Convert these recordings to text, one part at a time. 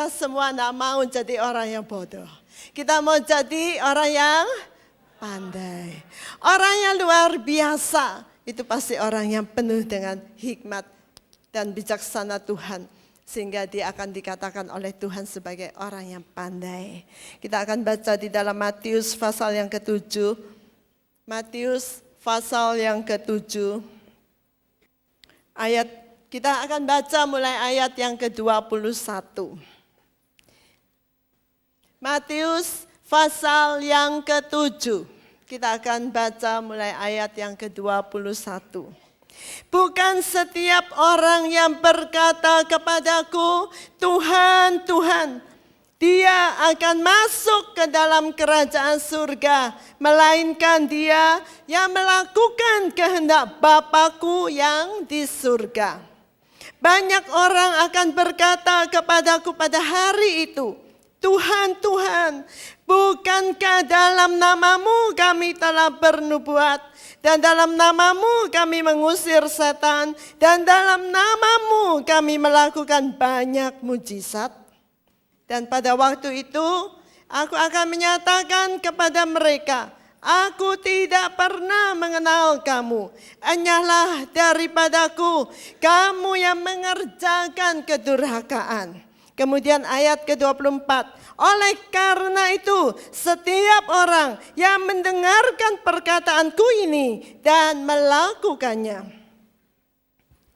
kita semua tidak mau jadi orang yang bodoh. Kita mau jadi orang yang pandai. Orang yang luar biasa. Itu pasti orang yang penuh dengan hikmat dan bijaksana Tuhan. Sehingga dia akan dikatakan oleh Tuhan sebagai orang yang pandai. Kita akan baca di dalam Matius pasal yang ke-7. Matius pasal yang ke-7. Kita akan baca mulai ayat yang ke-21. Matius pasal yang ke-7. Kita akan baca mulai ayat yang ke-21. Bukan setiap orang yang berkata kepadaku, Tuhan, Tuhan, dia akan masuk ke dalam kerajaan surga, melainkan dia yang melakukan kehendak Bapa-Ku yang di surga. Banyak orang akan berkata kepadaku pada hari itu, Tuhan, Tuhan, bukankah dalam namamu kami telah bernubuat? Dan dalam namamu kami mengusir setan. Dan dalam namamu kami melakukan banyak mujizat. Dan pada waktu itu aku akan menyatakan kepada mereka, aku tidak pernah mengenal kamu. Enyahlah daripadaku, kamu yang mengerjakan kedurhakaan. Kemudian ayat ke-24. Oleh karena itu, setiap orang yang mendengarkan perkataanku ini dan melakukannya,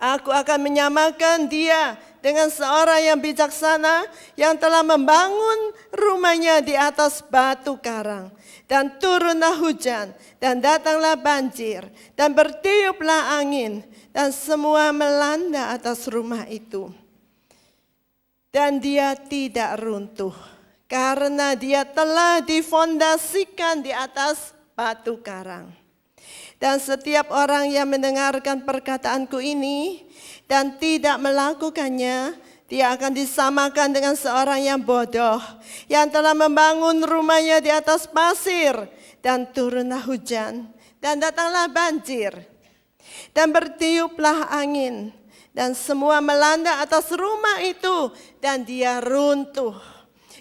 aku akan menyamakan dia dengan seorang yang bijaksana yang telah membangun rumahnya di atas batu karang. Dan turunlah hujan, dan datanglah banjir, dan bertiuplah angin, dan semua melanda atas rumah itu. Dan dia tidak runtuh, karena dia telah difondasikan di atas batu karang. Dan setiap orang yang mendengarkan perkataanku ini dan tidak melakukannya, dia akan disamakan dengan seorang yang bodoh, yang telah membangun rumahnya di atas pasir. Dan turunlah hujan, dan datanglah banjir, dan bertiuplah angin, dan semua melanda atas rumah itu, dan dia runtuh.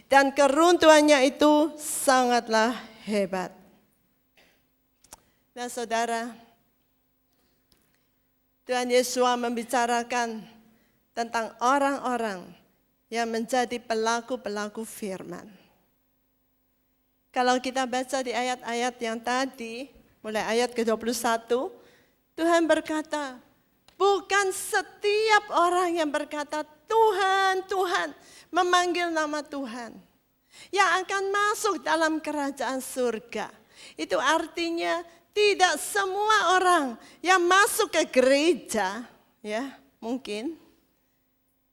Dan keruntuhannya itu sangatlah hebat. Nah saudara, Tuhan Yesus membicarakan tentang orang-orang yang menjadi pelaku-pelaku firman. Kalau kita baca di ayat-ayat yang tadi, mulai ayat ke-21, Tuhan berkata, bukan setiap orang yang berkata Tuhan, Tuhan, memanggil nama Tuhan, yang akan masuk dalam kerajaan surga. Itu artinya tidak semua orang yang masuk ke gereja, ya mungkin,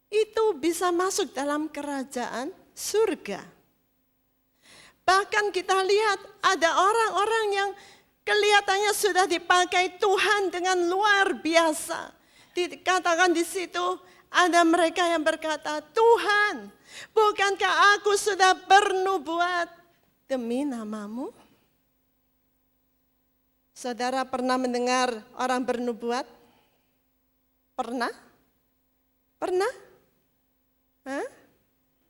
itu bisa masuk dalam kerajaan surga. Bahkan kita lihat ada orang-orang yang kelihatannya sudah dipakai Tuhan dengan luar biasa. Dikatakan di situ ada mereka yang berkata, Tuhan, bukankah aku sudah bernubuat demi namamu? Saudara pernah mendengar orang bernubuat? Pernah? Pernah? Hah?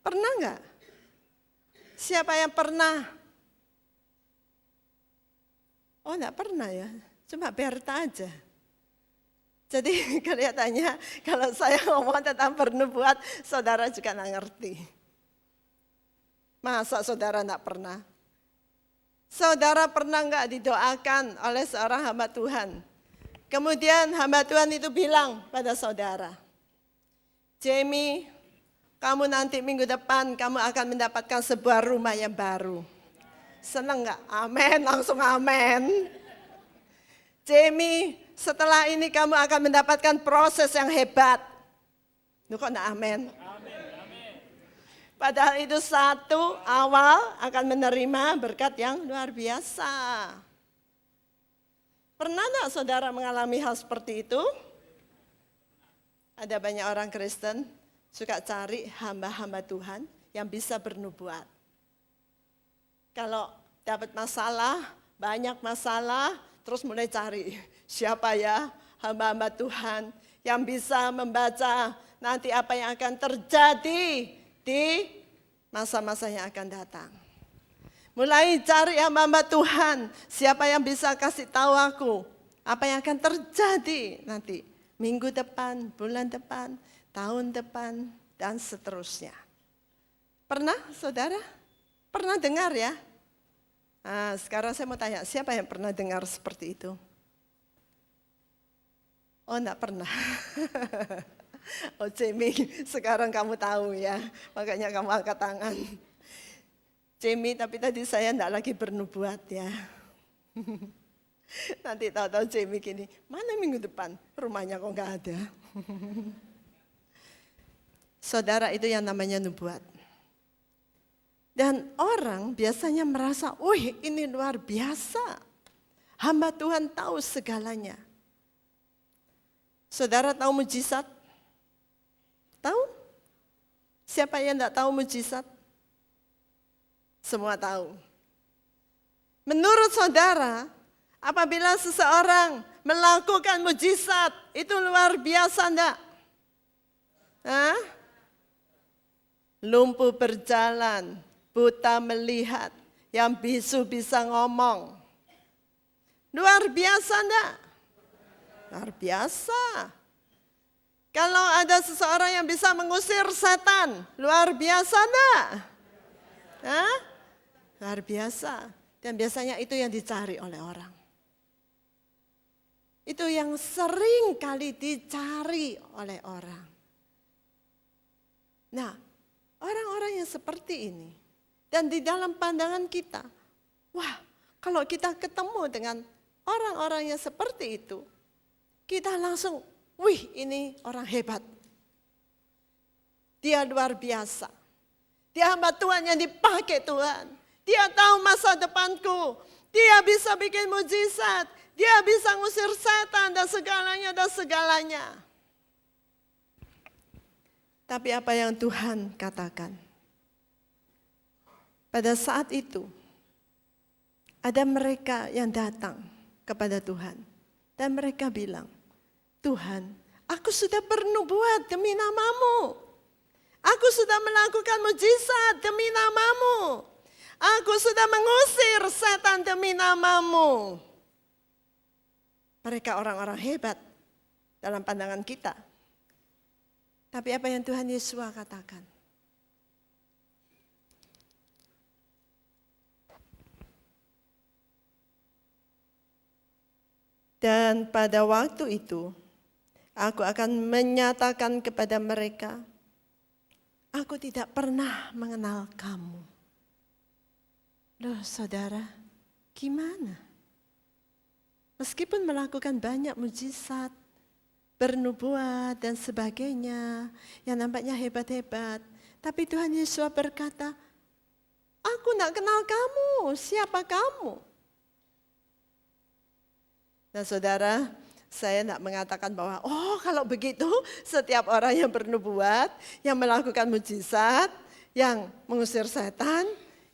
Pernah enggak? Siapa yang pernah? Oh enggak pernah ya, cuma Berta aja. Jadi kelihatannya kalau saya ngomong tentang bernubuat, saudara juga enggak ngerti. Masa saudara enggak pernah? Saudara pernah enggak didoakan oleh seorang hamba Tuhan? Kemudian hamba Tuhan itu bilang pada saudara, Jamie, kamu nanti minggu depan kamu akan mendapatkan sebuah rumah yang baru. Senang enggak? Amin, langsung amin. Jamie, setelah ini kamu akan mendapatkan proses yang hebat. Lu kok enggak amin? Padahal itu satu awal akan menerima berkat yang luar biasa. Pernah enggak saudara mengalami hal seperti itu? Ada banyak orang Kristen suka cari hamba-hamba Tuhan yang bisa bernubuat. Kalau dapat masalah, banyak masalah, terus mulai cari siapa ya hamba-hamba Tuhan yang bisa membaca nanti apa yang akan terjadi di masa-masa yang akan datang. Mulai cari hamba-hamba Tuhan, siapa yang bisa kasih tahu aku apa yang akan terjadi nanti. Minggu depan, bulan depan, tahun depan, dan seterusnya. Pernah saudara? Pernah dengar ya? Nah, sekarang saya mau tanya, siapa yang pernah dengar seperti itu? Oh, enggak pernah. Oh, Jamie, sekarang kamu tahu ya, makanya kamu angkat tangan. Jamie, tapi tadi saya enggak lagi bernubuat ya. Nanti tahu-tahu Jamie gini, mana minggu depan? Rumahnya kok enggak ada. Saudara, itu yang namanya nubuat. Dan orang biasanya merasa, wih ini luar biasa. Hamba Tuhan tahu segalanya. Saudara tahu mujizat? Tahu? Siapa yang enggak tahu mujizat? Semua tahu. Menurut saudara, apabila seseorang melakukan mujizat, itu luar biasa enggak? Hah? Lumpuh berjalan, buta melihat, yang bisu bisa ngomong. Luar biasa enggak? Luar biasa. Kalau ada seseorang yang bisa mengusir setan, luar biasa enggak? Hah? Luar biasa. Dan biasanya itu yang dicari oleh orang. Itu yang sering kali dicari oleh orang. Nah, orang-orang yang seperti ini. Dan di dalam pandangan kita, wah kalau kita ketemu dengan orang-orang yang seperti itu, kita langsung, wih ini orang hebat. Dia luar biasa. Dia hamba Tuhan yang dipakai Tuhan. Dia tahu masa depanku. Dia bisa bikin mujizat. Dia bisa ngusir setan dan segalanya. Tapi apa yang Tuhan katakan? Pada saat itu, ada mereka yang datang kepada Tuhan. Dan mereka bilang, Tuhan, aku sudah bernubuat demi namamu. Aku sudah melakukan mujizat demi namamu. Aku sudah mengusir setan demi namamu. Mereka orang-orang hebat dalam pandangan kita. Tapi apa yang Tuhan Yesus katakan? Dan pada waktu itu, aku akan menyatakan kepada mereka, aku tidak pernah mengenal kamu. Loh saudara, gimana? Meskipun melakukan banyak mujizat, bernubuat dan sebagainya, yang nampaknya hebat-hebat, tapi Tuhan Yesus berkata, aku tidak kenal kamu, siapa kamu? Nah saudara, saya tidak mengatakan bahwa, oh kalau begitu setiap orang yang bernubuat, yang melakukan mujizat, yang mengusir setan,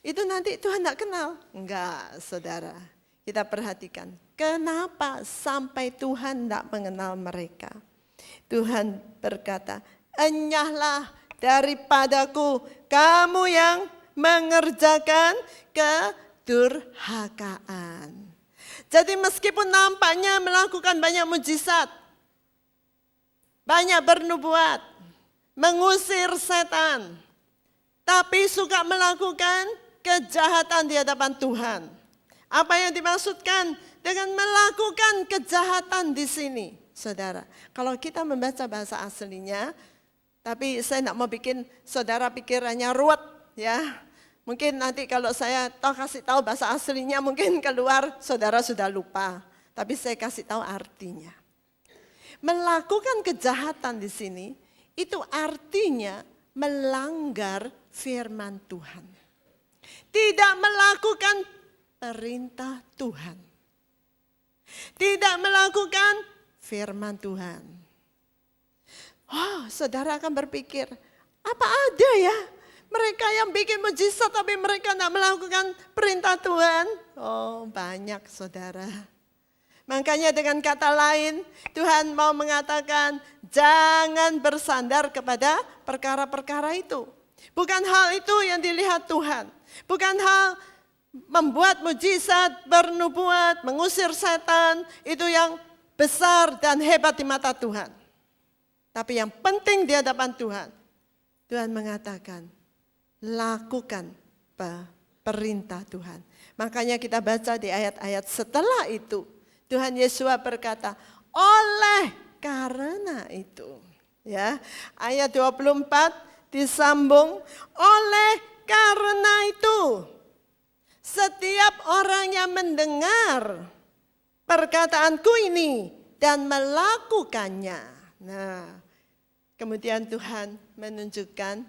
itu nanti Tuhan tidak kenal. Enggak saudara, kita perhatikan. Kenapa sampai Tuhan tidak mengenal mereka? Tuhan berkata, enyahlah daripadaku kamu yang mengerjakan kedurhakaan. Jadi meskipun nampaknya melakukan banyak mujizat, banyak bernubuat, mengusir setan, tapi suka melakukan kejahatan di hadapan Tuhan. Apa yang dimaksudkan dengan melakukan kejahatan di sini, saudara? Kalau kita membaca bahasa aslinya, tapi saya tidak mau bikin saudara pikirannya ruwet, ya. Mungkin nanti kalau saya kasih tahu bahasa aslinya, mungkin keluar saudara sudah lupa. Tapi saya kasih tahu artinya. Melakukan kejahatan di sini, itu artinya melanggar firman Tuhan. Tidak melakukan perintah Tuhan. Tidak melakukan firman Tuhan. Oh, saudara akan berpikir, apa ada ya mereka yang bikin mujizat tapi mereka tidak melakukan perintah Tuhan? Oh, banyak saudara. Makanya dengan kata lain, Tuhan mau mengatakan jangan bersandar kepada perkara-perkara itu. Bukan hal itu yang dilihat Tuhan. Bukan hal membuat mujizat, bernubuat, mengusir setan, itu yang besar dan hebat di mata Tuhan. Tapi yang penting di hadapan Tuhan, Tuhan mengatakan, lakukan perintah Tuhan. Makanya kita baca di ayat-ayat setelah itu, Tuhan Yesus berkata, oleh karena itu. Ya, ayat 24 disambung, oleh karena itu, setiap orang yang mendengar perkataanku ini dan melakukannya. Nah, kemudian Tuhan menunjukkan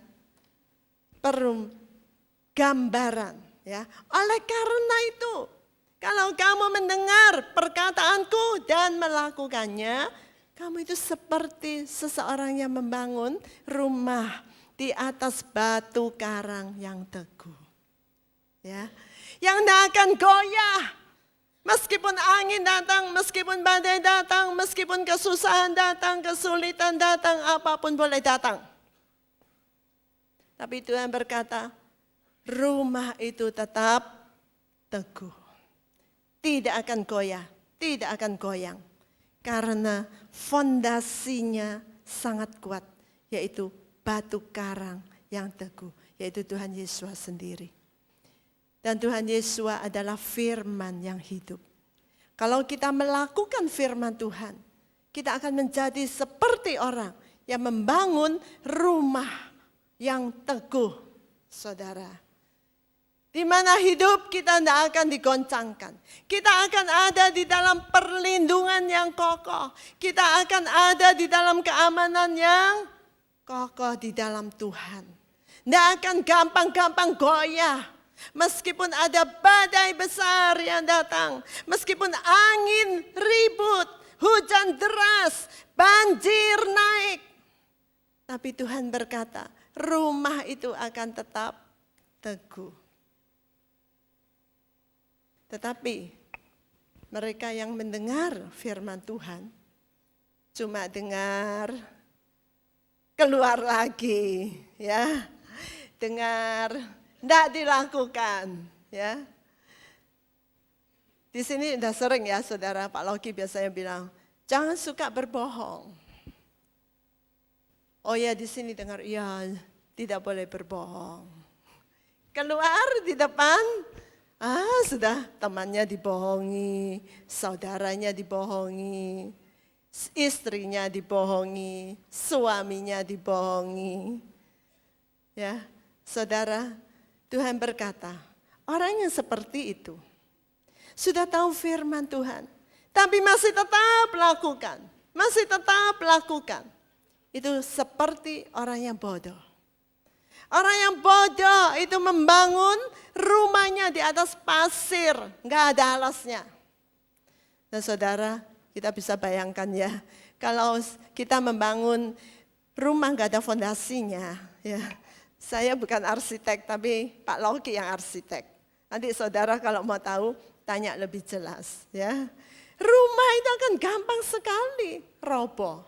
gambaran. Ya, oleh karena itu, kalau kamu mendengar perkataanku dan melakukannya, kamu itu seperti seseorang yang membangun rumah di atas batu karang yang teguh. Ya, yang tidak akan goyah. Meskipun angin datang, meskipun badai datang, meskipun kesusahan datang, kesulitan datang, apapun boleh datang. Tapi Tuhan berkata, rumah itu tetap teguh. Tidak akan goyah, tidak akan goyang. Karena fondasinya sangat kuat, yaitu batu karang yang teguh, yaitu Tuhan Yesus sendiri. Dan Tuhan Yesus adalah firman yang hidup. Kalau kita melakukan firman Tuhan, kita akan menjadi seperti orang yang membangun rumah yang teguh, saudara. Di mana hidup kita tidak akan digoncangkan. Kita akan ada di dalam perlindungan yang kokoh. Kita akan ada di dalam keamanan yang kokoh di dalam Tuhan. Tidak akan gampang-gampang goyah. Meskipun ada badai besar yang datang, meskipun angin ribut, hujan deras, banjir naik. Tapi Tuhan berkata, rumah itu akan tetap teguh. Tetapi mereka yang mendengar firman Tuhan, cuma dengar, keluar lagi, ya, dengar, tidak dilakukan, ya. Di sini sudah sering ya saudara, Pak Loki biasanya bilang, jangan suka berbohong. Oh ya di sini dengar, ya tidak boleh berbohong. Keluar di depan, sudah temannya dibohongi, saudaranya dibohongi, istrinya dibohongi, suaminya dibohongi. Ya, saudara, Tuhan berkata, orang yang seperti itu sudah tahu firman Tuhan, tapi masih tetap lakukan, Itu seperti orang yang bodoh. Orang yang bodoh itu membangun rumahnya di atas pasir, nggak ada alasnya. Nah saudara, kita bisa bayangkan ya, kalau kita membangun rumah nggak ada fondasinya, ya. Saya bukan arsitek, tapi Pak Loki yang arsitek. Nanti saudara kalau mau tahu, tanya lebih jelas. Ya, rumah itu akan gampang sekali roboh.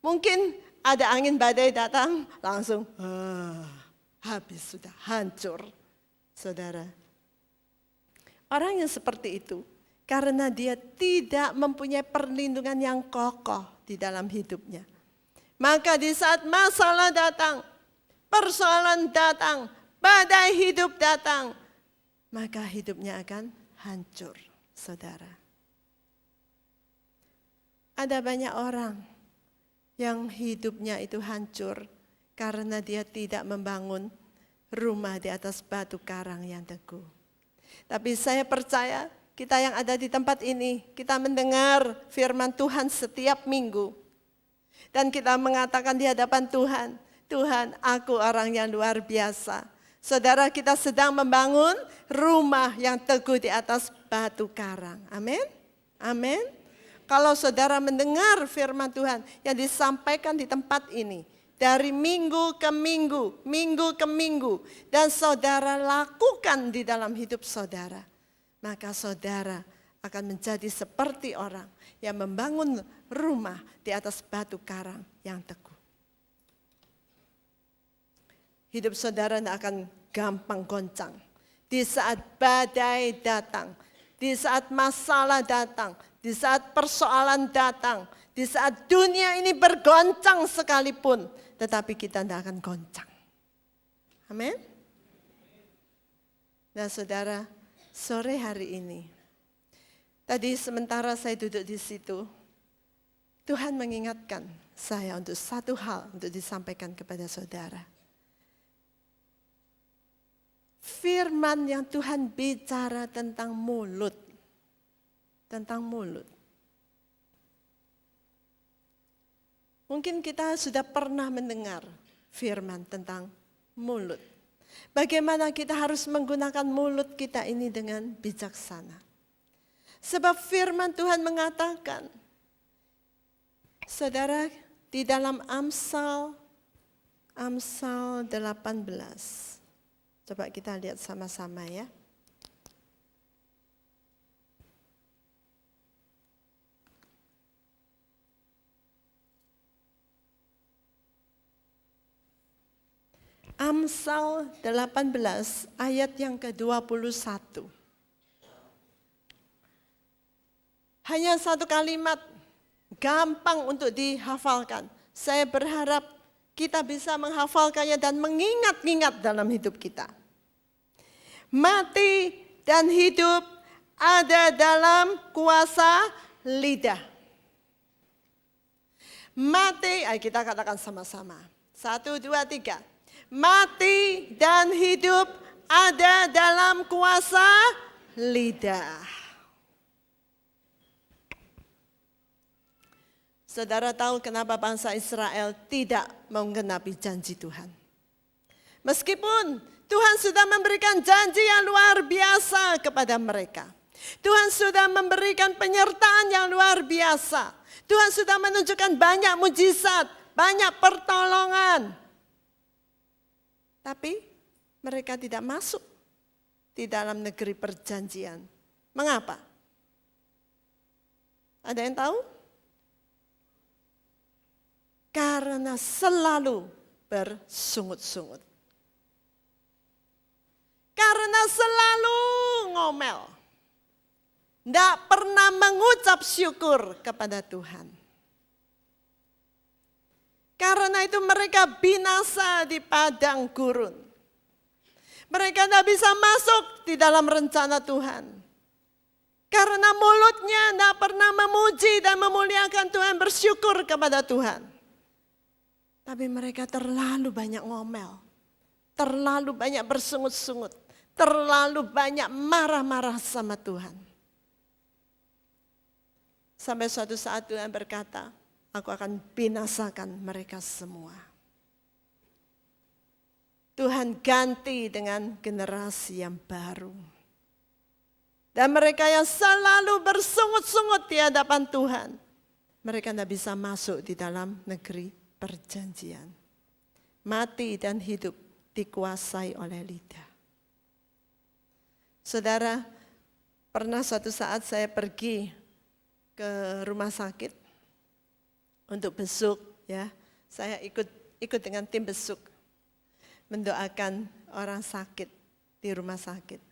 Mungkin ada angin badai datang, langsung habis sudah, hancur. Saudara, orang yang seperti itu, karena dia tidak mempunyai perlindungan yang kokoh di dalam hidupnya. Maka di saat masalah datang, persoalan datang, badai hidup datang, maka hidupnya akan hancur, saudara. Ada banyak orang yang hidupnya itu hancur karena dia tidak membangun rumah di atas batu karang yang teguh. Tapi saya percaya kita yang ada di tempat ini, kita mendengar firman Tuhan setiap minggu. Dan kita mengatakan di hadapan Tuhan, Tuhan, aku orang yang luar biasa. Saudara, kita sedang membangun rumah yang teguh di atas batu karang. Amin. Amin. Kalau saudara mendengar firman Tuhan yang disampaikan di tempat ini, dari minggu ke minggu, minggu ke minggu, dan saudara lakukan di dalam hidup saudara, maka saudara akan menjadi seperti orang yang membangun rumah di atas batu karang yang teguh. hidup saudara tidak akan gampang goncang. Di saat badai datang, di saat masalah datang, di saat persoalan datang, di saat dunia ini bergoncang sekalipun, tetapi kita tidak akan goncang. Amin. Nah saudara, sore hari ini, tadi sementara saya duduk di situ, Tuhan mengingatkan saya untuk satu hal untuk disampaikan kepada saudara. Firman yang Tuhan bicara tentang mulut. Tentang mulut. Mungkin kita sudah pernah mendengar firman tentang mulut. Bagaimana kita harus menggunakan mulut kita ini dengan bijaksana. Sebab firman Tuhan mengatakan, saudara, di dalam Amsal 18. Coba kita lihat sama-sama ya. Amsal 18 ayat yang ke-21. Hanya satu kalimat, gampang untuk dihafalkan. Saya berharap kita bisa menghafalkannya dan mengingat-ingat dalam hidup kita. Mati dan hidup ada dalam kuasa lidah. Mati, ayo kita katakan sama-sama. 1, 2, 3. Mati dan hidup ada dalam kuasa lidah. Saudara tahu kenapa bangsa Israel tidak menggenapi janji Tuhan? Meskipun Tuhan sudah memberikan janji yang luar biasa kepada mereka. Tuhan sudah memberikan penyertaan yang luar biasa. Tuhan sudah menunjukkan banyak mujizat, banyak pertolongan. Tapi mereka tidak masuk di dalam negeri perjanjian. Mengapa? Ada yang tahu? Karena selalu bersungut-sungut. Karena selalu ngomel. Tidak pernah mengucap syukur kepada Tuhan. Karena itu mereka binasa di padang gurun. Mereka tidak bisa masuk di dalam rencana Tuhan. Karena mulutnya tidak pernah memuji dan memuliakan Tuhan, bersyukur kepada Tuhan. Tapi mereka terlalu banyak ngomel. Terlalu banyak bersungut-sungut. Terlalu banyak marah-marah sama Tuhan. Sampai suatu saat Tuhan berkata, aku akan binasakan mereka semua. Tuhan ganti dengan generasi yang baru. Dan mereka yang selalu bersungut-sungut di hadapan Tuhan, mereka tidak bisa masuk di dalam negeri perjanjian. Mati dan hidup dikuasai oleh lidah. Saudara, pernah suatu saat saya pergi ke rumah sakit untuk besuk, ya, saya ikut dengan tim besuk mendoakan orang sakit di rumah sakit.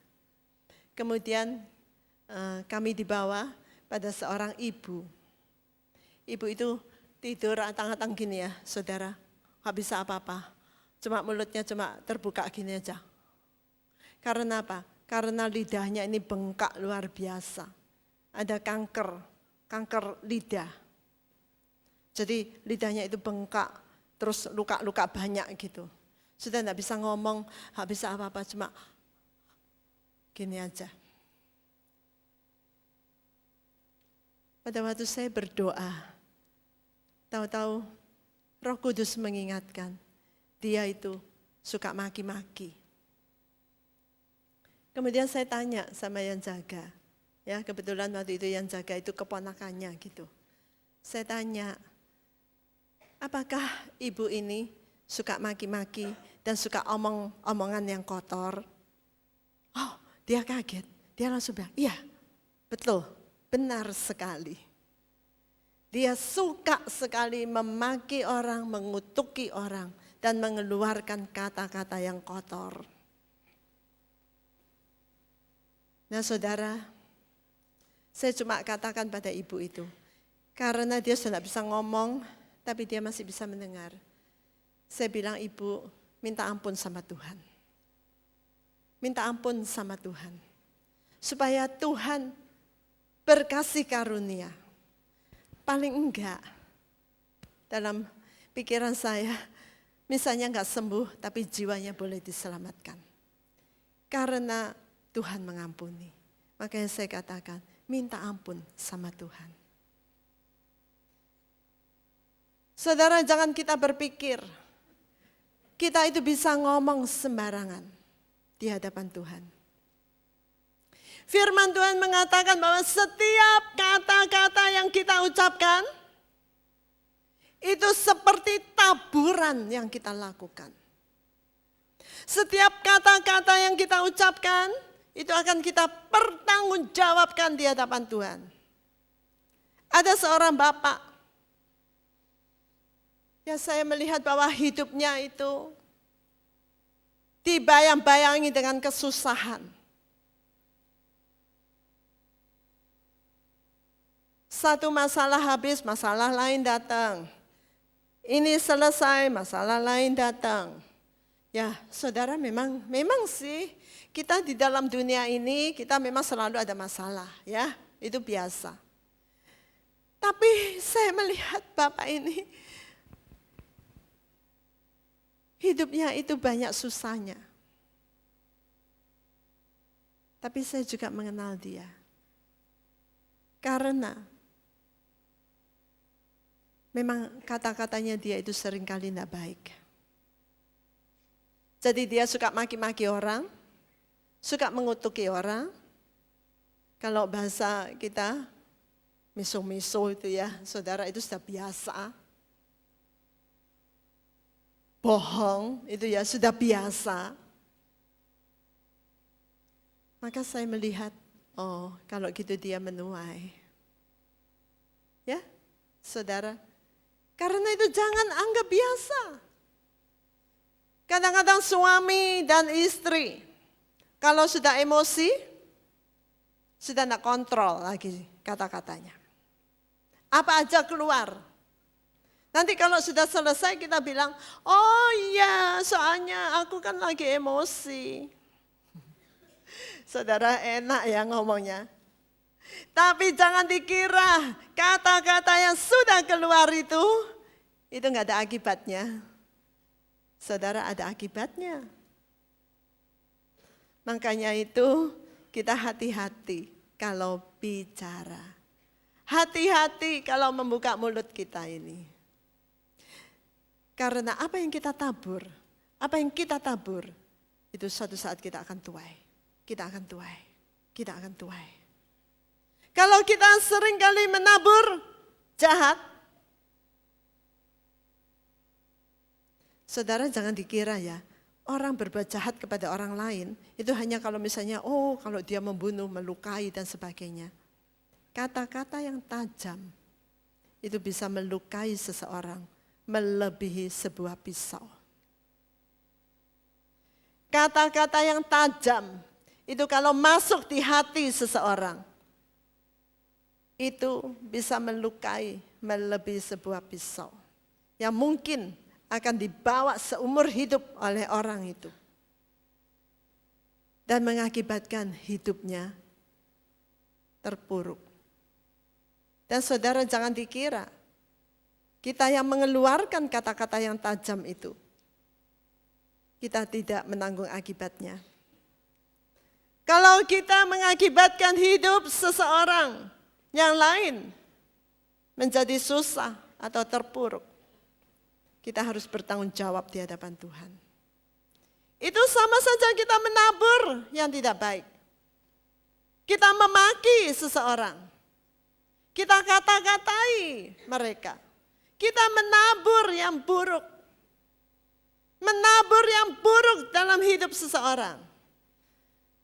Kemudian kami dibawa pada seorang ibu. Ibu itu tidur atang-atang gini ya, saudara, nggak bisa apa-apa, cuma mulutnya cuma terbuka gini aja. Karena apa? Karena lidahnya ini bengkak luar biasa. Ada kanker lidah. Jadi lidahnya itu bengkak, terus luka-luka banyak gitu. Sudah tidak bisa ngomong, tidak bisa apa-apa, cuma gini aja. Pada waktu saya berdoa, tahu-tahu Roh Kudus mengingatkan, dia itu suka maki-maki. Kemudian saya tanya sama yang jaga, ya kebetulan waktu itu yang jaga itu keponakannya gitu. Saya tanya, apakah ibu ini suka maki-maki dan suka omongan yang kotor? Oh, dia kaget. Dia langsung bilang, iya betul, benar sekali. Dia suka sekali memaki orang, mengutuki orang. dan mengeluarkan kata-kata yang kotor. Nah saudara, saya cuma katakan pada ibu itu, karena dia sudah bisa ngomong, tapi dia masih bisa mendengar. Saya bilang, ibu, minta ampun sama Tuhan. Minta ampun sama Tuhan. Supaya Tuhan berkasih karunia. Paling enggak, dalam pikiran saya, misalnya enggak sembuh, tapi jiwanya boleh diselamatkan. Karena Tuhan mengampuni. Makanya saya katakan, minta ampun sama Tuhan. Saudara, jangan kita berpikir kita itu bisa ngomong sembarangan di hadapan Tuhan. Firman Tuhan mengatakan bahwa setiap kata-kata yang kita ucapkan itu seperti taburan yang kita lakukan. Setiap kata-kata yang kita ucapkan itu akan kita pertanggungjawabkan di hadapan Tuhan. Ada seorang bapak, ya saya melihat bahwa hidupnya itu dibayang-bayangi dengan kesusahan. Satu masalah habis, masalah lain datang. Ini selesai, masalah lain datang. Ya saudara, memang sih kita di dalam dunia ini kita memang selalu ada masalah, ya itu biasa. Tapi saya melihat bapak ini hidupnya itu banyak susahnya. Tapi saya juga mengenal dia. Karena memang kata-katanya dia itu seringkali tidak baik. Jadi dia suka maki-maki orang, suka mengutuki orang. Kalau bahasa kita, miso-miso itu ya, saudara itu sudah biasa. Bohong itu ya sudah biasa. Maka saya melihat, oh kalau gitu dia menuai. Ya, saudara. Karena itu jangan anggap biasa. Kadang-kadang suami dan istri, kalau sudah emosi, sudah tidak kontrol lagi kata-katanya. Apa aja keluar. Nanti kalau sudah selesai kita bilang, oh iya soalnya aku kan lagi emosi. Saudara enak ya ngomongnya. Tapi jangan dikira kata-kata yang sudah keluar itu enggak ada akibatnya. Saudara, ada akibatnya. Makanya itu kita hati-hati kalau bicara. Hati-hati kalau membuka mulut kita ini. Karena apa yang kita tabur, itu suatu saat kita akan tuai. Kita akan tuai. Kalau kita seringkali menabur jahat, saudara jangan dikira ya, orang berbuat jahat kepada orang lain, itu hanya kalau misalnya, kalau dia membunuh, melukai dan sebagainya. Kata-kata yang tajam, itu bisa melukai seseorang, melebihi sebuah pisau. Kata-kata yang tajam, itu kalau masuk di hati seseorang, itu bisa melukai melebihi sebuah pisau. Yang mungkin akan dibawa seumur hidup oleh orang itu. Dan mengakibatkan hidupnya terpuruk. Dan saudara jangan dikira, kita yang mengeluarkan kata-kata yang tajam itu, kita tidak menanggung akibatnya. Kalau kita mengakibatkan hidup seseorang yang lain menjadi susah atau terpuruk, kita harus bertanggung jawab di hadapan Tuhan. Itu sama saja kita menabur yang tidak baik. Kita memaki seseorang. Kita kata-katai mereka. Kita menabur yang buruk. Menabur yang buruk dalam hidup seseorang.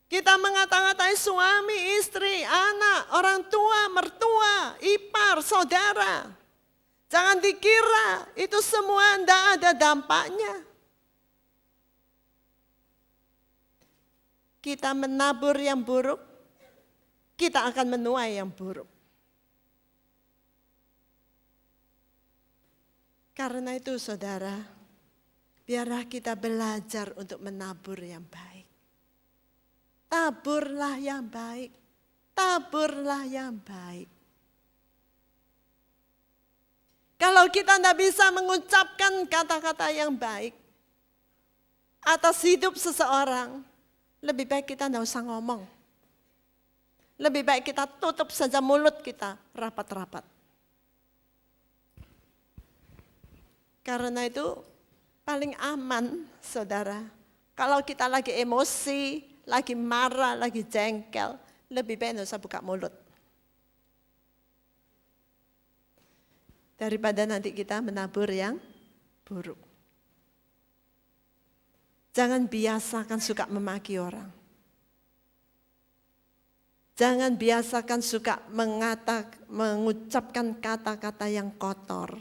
Kita mengata-ngatai suami, istri, anak, orang tua, mertua, ipar, saudara. Jangan dikira itu semua tidak ada dampaknya. kita menabur yang buruk, kita akan menuai yang buruk. Karena itu saudara, biarlah kita belajar untuk menabur yang baik. Taburlah yang baik, taburlah yang baik. Kalau kita tidak bisa mengucapkan kata-kata yang baik atas hidup seseorang, lebih baik kita tidak usah ngomong. Lebih baik kita tutup saja mulut kita rapat-rapat. Karena itu paling aman, saudara. Kalau kita lagi emosi, lagi marah, lagi jengkel, lebih baik tidak usah buka mulut. Daripada nanti kita menabur yang buruk. Jangan biasakan suka memaki orang. Jangan biasakan suka mengucapkan kata-kata yang kotor.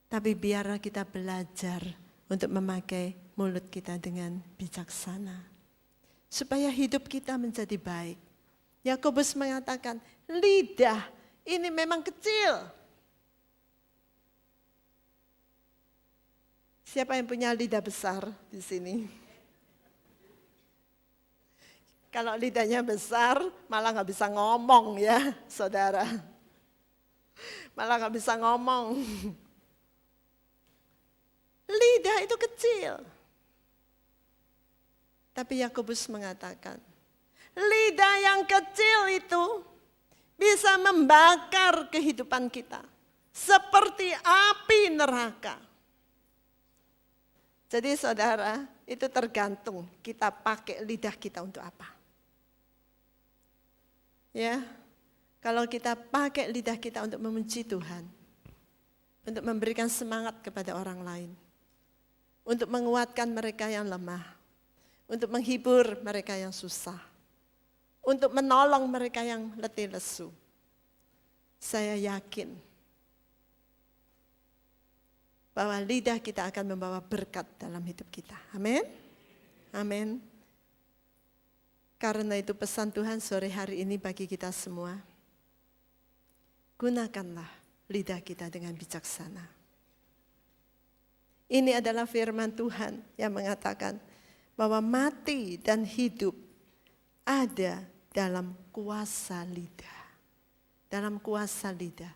Tapi biarlah kita belajar untuk memakai mulut kita dengan bijaksana. Supaya hidup kita menjadi baik. Yakobus mengatakan, lidah ini memang kecil. Siapa yang punya lidah besar di sini? Kalau lidahnya besar, malah nggak bisa ngomong ya, saudara. Malah nggak bisa ngomong. Lidah itu kecil. Tapi Yakobus mengatakan, lidah yang kecil itu bisa membakar kehidupan kita. Seperti api neraka. Jadi saudara, itu tergantung kita pakai lidah kita untuk apa. Ya, kalau kita pakai lidah kita untuk memuji Tuhan, untuk memberikan semangat kepada orang lain, untuk menguatkan mereka yang lemah, untuk menghibur mereka yang susah, untuk menolong mereka yang letih lesu. Saya yakin bahwa lidah kita akan membawa berkat dalam hidup kita. Amin. Amin. Karena itu pesan Tuhan sore hari ini bagi kita semua. Gunakanlah lidah kita dengan bijaksana. Ini adalah firman Tuhan yang mengatakan bahwa mati dan hidup ada dalam kuasa lidah. Dalam kuasa lidah.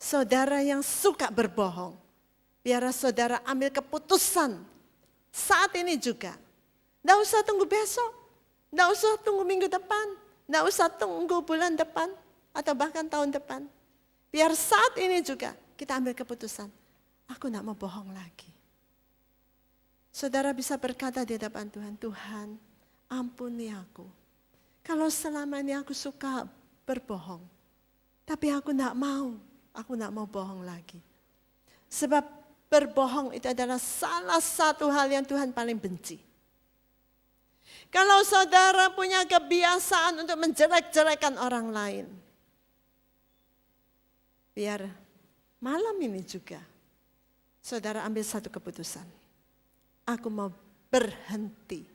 Saudara yang suka berbohong, biarlah saudara ambil keputusan saat ini juga. Tidak usah tunggu besok, tidak usah tunggu minggu depan, tidak usah tunggu bulan depan, atau bahkan tahun depan. Biar saat ini juga kita ambil keputusan, aku tidak mau bohong lagi. Saudara bisa berkata di hadapan Tuhan, Tuhan ampuni aku. Kalau selama ini aku suka berbohong, tapi aku tidak mau bohong lagi. Sebab berbohong itu adalah salah satu hal yang Tuhan paling benci. Kalau saudara punya kebiasaan untuk menjelek-jelekan orang lain, biar malam ini juga saudara ambil satu keputusan. Aku mau berhenti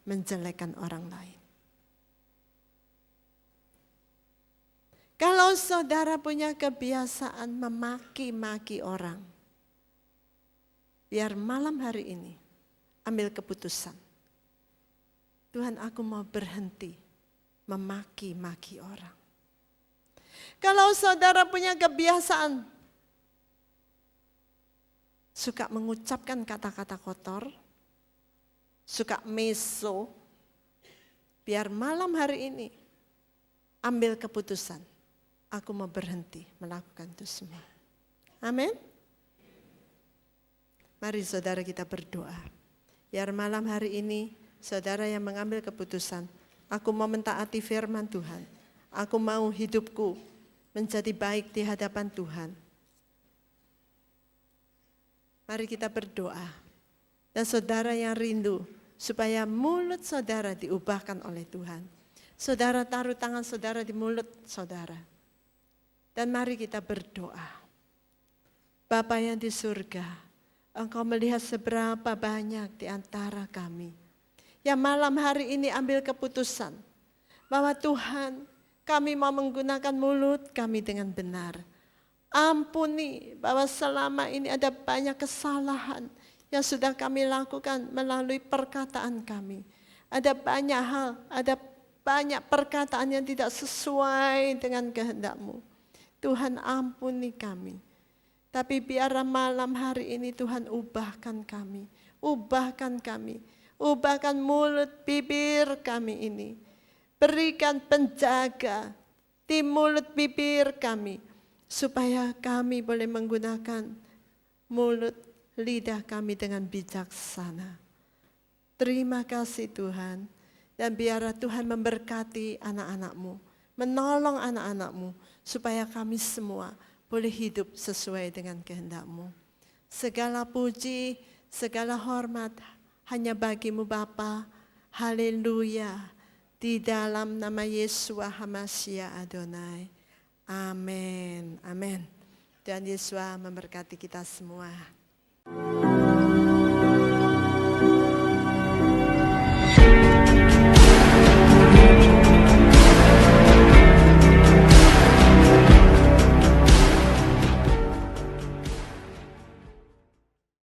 menjelekkan orang lain. Kalau saudara punya kebiasaan memaki-maki orang, biar malam hari ini ambil keputusan. Tuhan, aku mau berhenti memaki-maki orang. Kalau saudara punya kebiasaan suka mengucapkan kata-kata kotor, suka meso, biar malam hari ini ambil keputusan. Aku mau berhenti melakukan itu semua. Amin. Mari saudara kita berdoa. Biar malam hari ini saudara yang mengambil keputusan, aku mau mentaati firman Tuhan. Aku mau hidupku menjadi baik di hadapan Tuhan. Mari kita berdoa. Dan saudara yang rindu supaya mulut saudara diubahkan oleh Tuhan. Saudara taruh tangan saudara di mulut saudara. Dan mari kita berdoa. Bapa yang di surga, Engkau melihat seberapa banyak di antara kami yang malam hari ini ambil keputusan bahwa Tuhan, kami mau menggunakan mulut kami dengan benar. Ampuni bahwa selama ini ada banyak kesalahan yang sudah kami lakukan melalui perkataan kami. Ada banyak hal, ada banyak perkataan yang tidak sesuai dengan kehendak-Mu. Tuhan, ampuni kami. Tapi biarlah malam hari ini Tuhan ubahkan kami. Ubahkan kami. Ubahkan mulut bibir kami ini. Berikan penjaga di mulut bibir kami, supaya kami boleh menggunakan mulut lidah kami dengan bijaksana. Terima kasih Tuhan, dan biarlah Tuhan memberkati anak-anak-Mu, menolong anak-anak-Mu, supaya kami semua boleh hidup sesuai dengan kehendak-Mu. Segala puji, segala hormat hanya bagi-Mu Bapa. Haleluya. Di dalam nama Yesua HaMashiach Adonai. Amin. Amin. Tuhan Yesus memberkati kita semua.